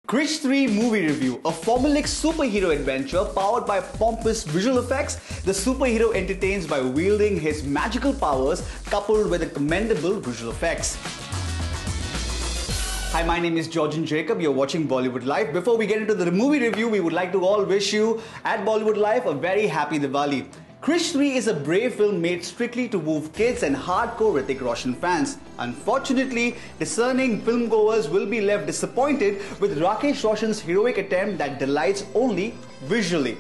Krrish 3 movie review, a formulaic superhero adventure powered by pompous visual effects. The superhero entertains by wielding his magical powers coupled with commendable visual effects. Hi, my name is Georgian Jacob. You're watching Bollywood Life. Before we get into the movie review, we would like to all wish you at Bollywood Life a very happy Diwali. Krrish 3 is a brave film made strictly to move kids and hardcore Hrithik Roshan fans. Unfortunately, discerning filmgoers will be left disappointed with Rakesh Roshan's heroic attempt that delights only visually.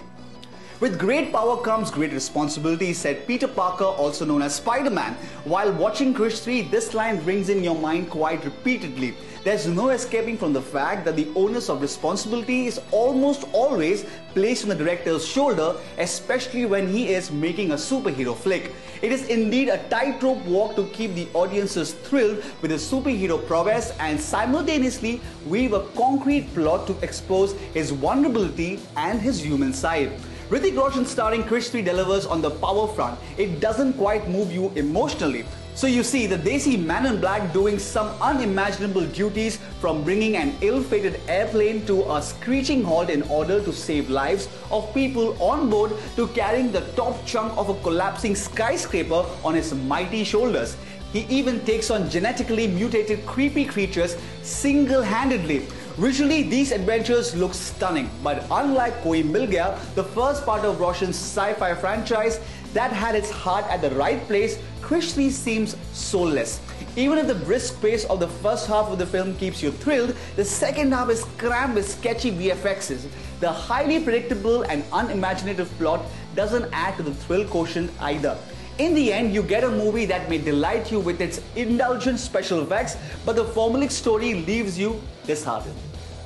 With great power comes great responsibility, said Peter Parker, also known as Spider-Man. While watching Krrish 3, this line rings in your mind quite repeatedly. There's no escaping from the fact that the onus of responsibility is almost always placed on the director's shoulder, especially when he is making a superhero flick. It is indeed a tightrope walk to keep the audiences thrilled with his superhero prowess and simultaneously weave a concrete plot to expose his vulnerability and his human side. Hrithik Roshan starring Krrish 3 delivers on the power front. It doesn't quite move you emotionally. So you see the Desi man in black doing some unimaginable duties, from bringing an ill-fated airplane to a screeching halt in order to save lives of people on board, to carrying the top chunk of a collapsing skyscraper on his mighty shoulders. He even takes on genetically mutated creepy creatures single-handedly. Visually, these adventures look stunning, but unlike Koi Mil Gaya, the first part of Roshan's sci-fi franchise that had its heart at the right place, Krrish 3 seems soulless. Even if the brisk pace of the first half of the film keeps you thrilled, the second half is crammed with sketchy VFXs. The highly predictable and unimaginative plot doesn't add to the thrill quotient either. In the end, you get a movie that may delight you with its indulgent special effects, but the formulaic story leaves you disheartened.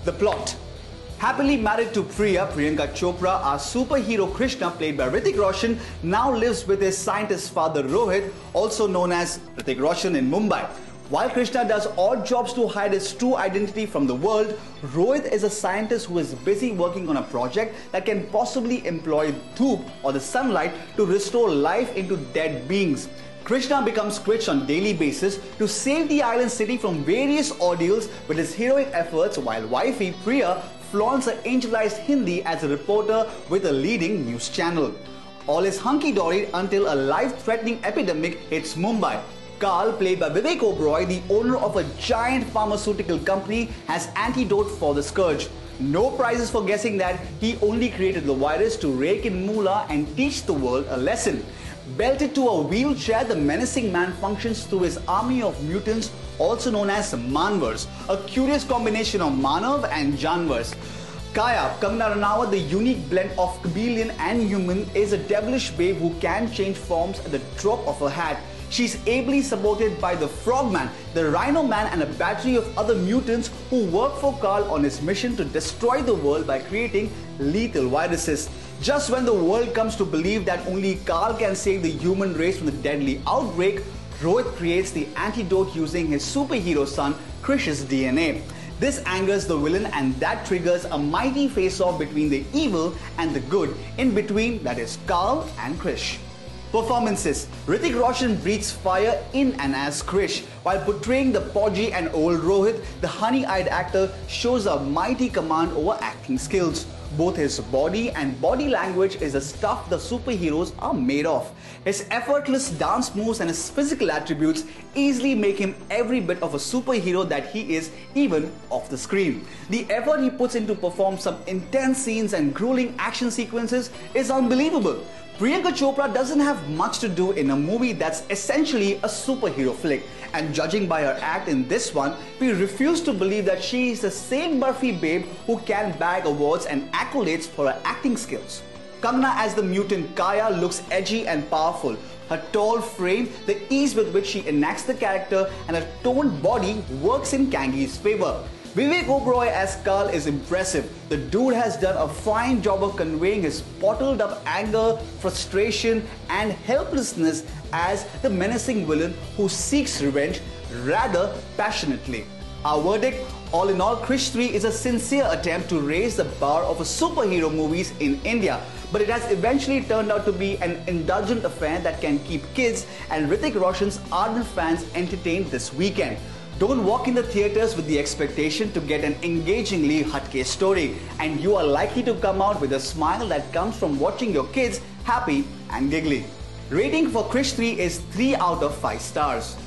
The plot. Happily married to Priyanka Chopra, our superhero Krishna, played by Hrithik Roshan, now lives with his scientist father Rohit, also known as Hrithik Roshan, in Mumbai. While Krishna does odd jobs to hide his true identity from the world, Rohit is a scientist who is busy working on a project that can possibly employ dhoop, or the sunlight, to restore life into dead beings. Krishna becomes Krrish on a daily basis to save the island city from various ordeals with his heroic efforts, while wifey Priya flaunts her angelized Hindi as a reporter with a leading news channel. All is hunky-dory until a life-threatening epidemic hits Mumbai. Carl, played by Vivek Oberoi, the owner of a giant pharmaceutical company, has antidote for the scourge. No prizes for guessing that he only created the virus to rake in moolah and teach the world a lesson. Belted to a wheelchair, the menacing man functions through his army of mutants, also known as Manvars, a curious combination of Manav and Janvars. Kaya, Kangana Ranaut, the unique blend of chameleon and human, is a devilish babe who can change forms at the drop of a hat. She's ably supported by the Frogman, the Rhino Man, and a battery of other mutants who work for Carl on his mission to destroy the world by creating lethal viruses. Just when the world comes to believe that only Carl can save the human race from the deadly outbreak, Rohit creates the antidote using his superhero son Krrish's DNA. This angers the villain, and that triggers a mighty face-off between the evil and the good. In between, that is Carl and Krrish. Performances. Hrithik Roshan breathes fire in and as Krrish. While portraying the podgy and old Rohit, the honey-eyed actor shows a mighty command over acting skills. Both his body and body language is the stuff the superheroes are made of. His effortless dance moves and his physical attributes easily make him every bit of a superhero that he is, even off the screen. The effort he puts in to perform some intense scenes and grueling action sequences is unbelievable. Priyanka Chopra doesn't have much to do in a movie that's essentially a superhero flick, and judging by her act in this one, we refuse to believe that she is the same Burfi babe who can bag awards and accolades for her acting skills. Kangana as the mutant Kaya looks edgy and powerful. Her tall frame, the ease with which she enacts the character, and her toned body works in Kangi's favor. Vivek Oberoi as Carl is impressive. The dude has done a fine job of conveying his bottled up anger, frustration, and helplessness as the menacing villain who seeks revenge rather passionately. Our verdict: all in all, Krrish 3 is a sincere attempt to raise the bar of superhero movies in India, but it has eventually turned out to be an indulgent affair that can keep kids and Hrithik Roshan's ardent fans entertained this weekend. Don't walk in the theatres with the expectation to get an engagingly Hatke story, and you are likely to come out with a smile that comes from watching your kids happy and giggly. Rating for Krrish 3 is 3 out of 5 stars.